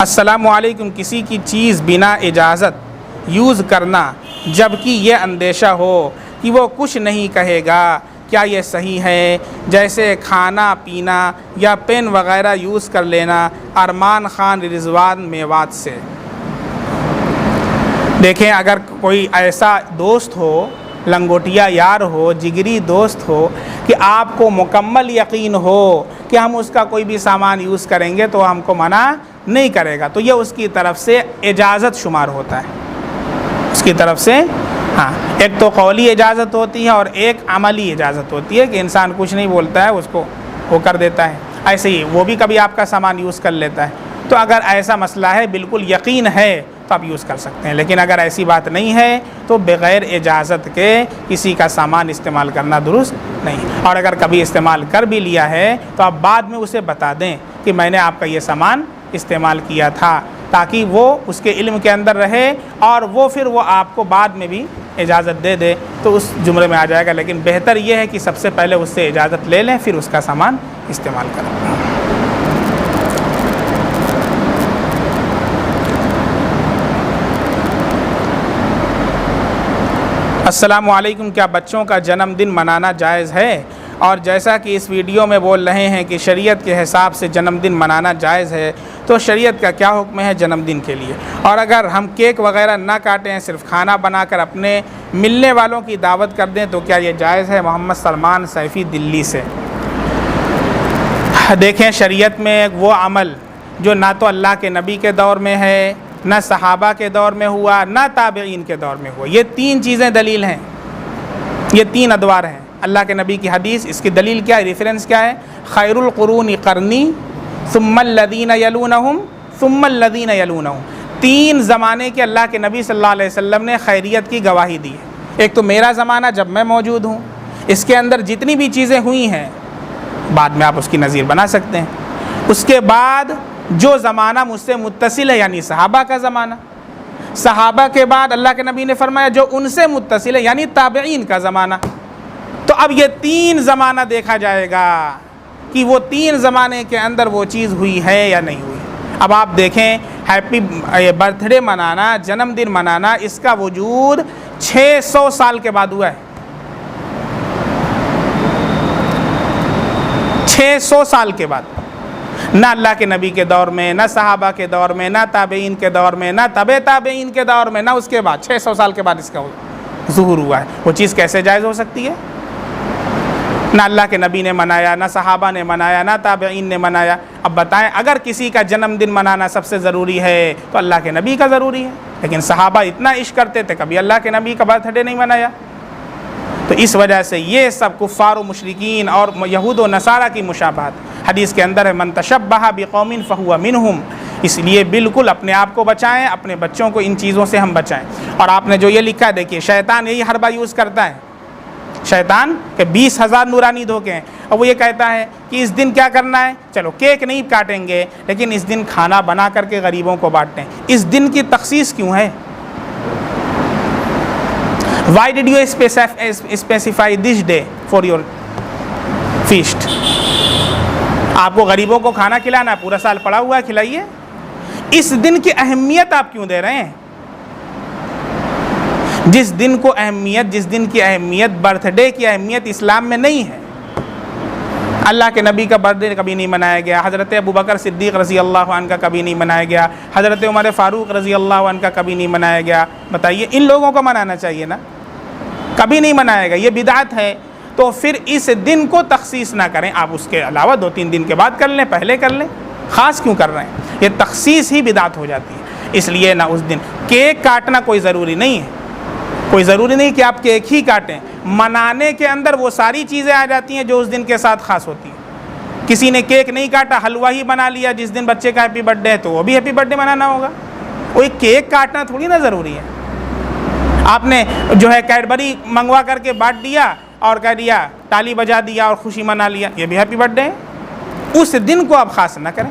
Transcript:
السلام علیکم، کسی کی چیز بنا اجازت یوز کرنا جبکہ یہ اندیشہ ہو کہ وہ کچھ نہیں کہے گا، کیا یہ صحیح ہے؟ جیسے کھانا پینا یا پین وغیرہ یوز کر لینا۔ ارمان خان رضوان میوات سے۔ دیکھیں، اگر کوئی ایسا دوست ہو، لنگوٹیا یار ہو، جگری دوست ہو کہ آپ کو مکمل یقین ہو کہ ہم اس کا کوئی بھی سامان یوز کریں گے تو ہم کو منع نہیں کرے گا، تو یہ اس کی طرف سے اجازت شمار ہوتا ہے۔ اس کی طرف سے ایک تو قولی اجازت ہوتی ہے اور ایک عملی اجازت ہوتی ہے کہ انسان کچھ نہیں بولتا ہے، اس کو وہ کر دیتا ہے۔ ایسے ہی وہ بھی کبھی آپ کا سامان یوز کر لیتا ہے۔ تو اگر ایسا مسئلہ ہے، بالکل یقین ہے، تو آپ یوز کر سکتے ہیں، لیکن اگر ایسی بات نہیں ہے تو بغیر اجازت کے کسی کا سامان استعمال کرنا درست نہیں۔ اور اگر کبھی استعمال کر بھی لیا ہے تو آپ بعد میں اسے بتا دیں کہ میں نے آپ کا یہ سامان استعمال کیا تھا، تاکہ وہ اس کے علم کے اندر رہے اور وہ پھر وہ آپ کو بعد میں بھی اجازت دے دے تو اس زمرے میں آ جائے گا۔ لیکن بہتر یہ ہے کہ سب سے پہلے اس سے اجازت لے لیں، پھر اس کا سامان استعمال کریں۔ السلام علیکم، کیا بچوں کا جنم دن منانا جائز ہے؟ اور جیسا کہ اس ویڈیو میں بول رہے ہیں کہ شریعت کے حساب سے جنم دن منانا جائز ہے، تو شریعت کا کیا حکم ہے جنم دن کے لیے؟ اور اگر ہم کیک وغیرہ نہ کاٹیں، صرف کھانا بنا کر اپنے ملنے والوں کی دعوت کر دیں تو کیا یہ جائز ہے؟ محمد سلمان سیفی دلی سے۔ دیکھیں، شریعت میں وہ عمل جو نہ تو اللہ کے نبی کے دور میں ہے، نہ صحابہ کے دور میں ہوا، نہ تابعین کے دور میں ہوا، یہ تین چیزیں دلیل ہیں، یہ تین ادوار ہیں۔ اللہ کے نبی کی حدیث، اس کی دلیل کیا ہے، ریفرنس کیا ہے؟ خیر القرون قرنی ثم الذین یلونہم ثم الذین یلونہم۔ تین زمانے کے اللہ کے نبی صلی اللہ علیہ وسلم نے خیریت کی گواہی دی ہے۔ ایک تو میرا زمانہ جب میں موجود ہوں، اس کے اندر جتنی بھی چیزیں ہوئی ہیں بعد میں آپ اس کی نظیر بنا سکتے ہیں۔ اس کے بعد جو زمانہ مجھ سے متصل ہے، یعنی صحابہ کا زمانہ، صحابہ کے بعد اللہ کے نبی نے فرمایا جو ان سے متصل ہے، یعنی تابعین کا زمانہ۔ تو اب یہ تین زمانہ دیکھا جائے گا کہ وہ تین زمانے کے اندر وہ چیز ہوئی ہے یا نہیں ہوئی۔ اب آپ دیکھیں، ہیپی برتھ ڈے منانا، جنم دن منانا، اس کا وجود 600 سال کے بعد ہوا ہے۔ 600 سال کے بعد، نہ اللہ کے نبی کے دور میں، نہ صحابہ کے دور میں، نہ تابعین کے دور میں، نہ تبع تابعین کے دور میں، نہ اس کے بعد 600 سال کے بعد اس کا ظہور ہوا ہے۔ وہ چیز کیسے جائز ہو سکتی ہے؟ نہ اللہ کے نبی نے منایا، نہ صحابہ نے منایا، نہ تابعین نے منایا۔ اب بتائیں، اگر کسی کا جنم دن منانا سب سے ضروری ہے تو اللہ کے نبی کا ضروری ہے، لیکن صحابہ اتنا عشق کرتے تھے، کبھی اللہ کے نبی کا برتھ ڈے نہیں منایا۔ تو اس وجہ سے یہ سب کفار و مشرکین اور یہود و نصارہ کی مشابہت حدیث کے اندر ہے، من تشبہ بقوم فہو منہم۔ اس لیے بالکل اپنے آپ کو بچائیں، اپنے بچوں کو ان چیزوں سے ہم بچائیں۔ اور آپ نے جو یہ لکھا ہے، دیکھیے شیطان یہی حربہ یوز کرتا ہے، شیطان کہ 20,000 نورانی دھوکے ہیں، اور وہ یہ کہتا ہے کہ اس دن کیا کرنا ہے، چلو کیک نہیں کاٹیں گے لیکن اس دن کھانا بنا کر کے غریبوں کو بانٹیں۔ اس دن کی تخصیص کیوں ہے؟ Why did you specify this day for your feast؟ آپ کو غریبوں کو کھانا کھلانا ہے، پورا سال پڑا ہوا ہے، کھلائیے۔ اس دن کی اہمیت آپ کیوں دے رہے ہیں؟ جس دن کی اہمیت برتھ ڈے کی اہمیت اسلام میں نہیں ہے۔ اللہ کے نبی کا برتھ ڈے کبھی نہیں منایا گیا، حضرت ابوبکر صدیق رضی اللہ عنہ کا کبھی نہیں منایا گیا، حضرت عمر فاروق رضی اللہ عنہ کا کبھی نہیں منایا گیا۔ بتائیے، ان لوگوں کو منانا چاہیے نا، کبھی نہیں منایا گیا، یہ بدعت ہے۔ تو پھر اس دن کو تخصیص نہ کریں، آپ اس کے علاوہ 2-3 دن کے بعد کر لیں، پہلے کر لیں، خاص کیوں کر رہے ہیں؟ یہ تخصیص ہی بدعت ہو جاتی ہے۔ اس لیے نہ اس دن کیک کاٹنا کوئی ضروری نہیں ہے، کوئی ضروری نہیں کہ آپ کیک ہی کاٹیں۔ منانے کے اندر وہ ساری چیزیں آ جاتی ہیں جو اس دن کے ساتھ خاص ہوتی ہیں۔ کسی نے کیک نہیں کاٹا، حلوہ ہی بنا لیا جس دن بچے کا ہیپی برتھ ڈے ہے، تو وہ بھی ہیپی برتھ ڈے منانا ہوگا۔ کوئی کیک کاٹنا تھوڑی نا ضروری ہے۔ آپ نے جو ہے کیڈبری منگوا کر کے بانٹ دیا اور کہہ دیا، تالی بجا دیا اور خوشی منا لیا، یہ بھی ہیپی برتھ ڈے ہے۔ اس دن کو آپ خاص نہ کریں۔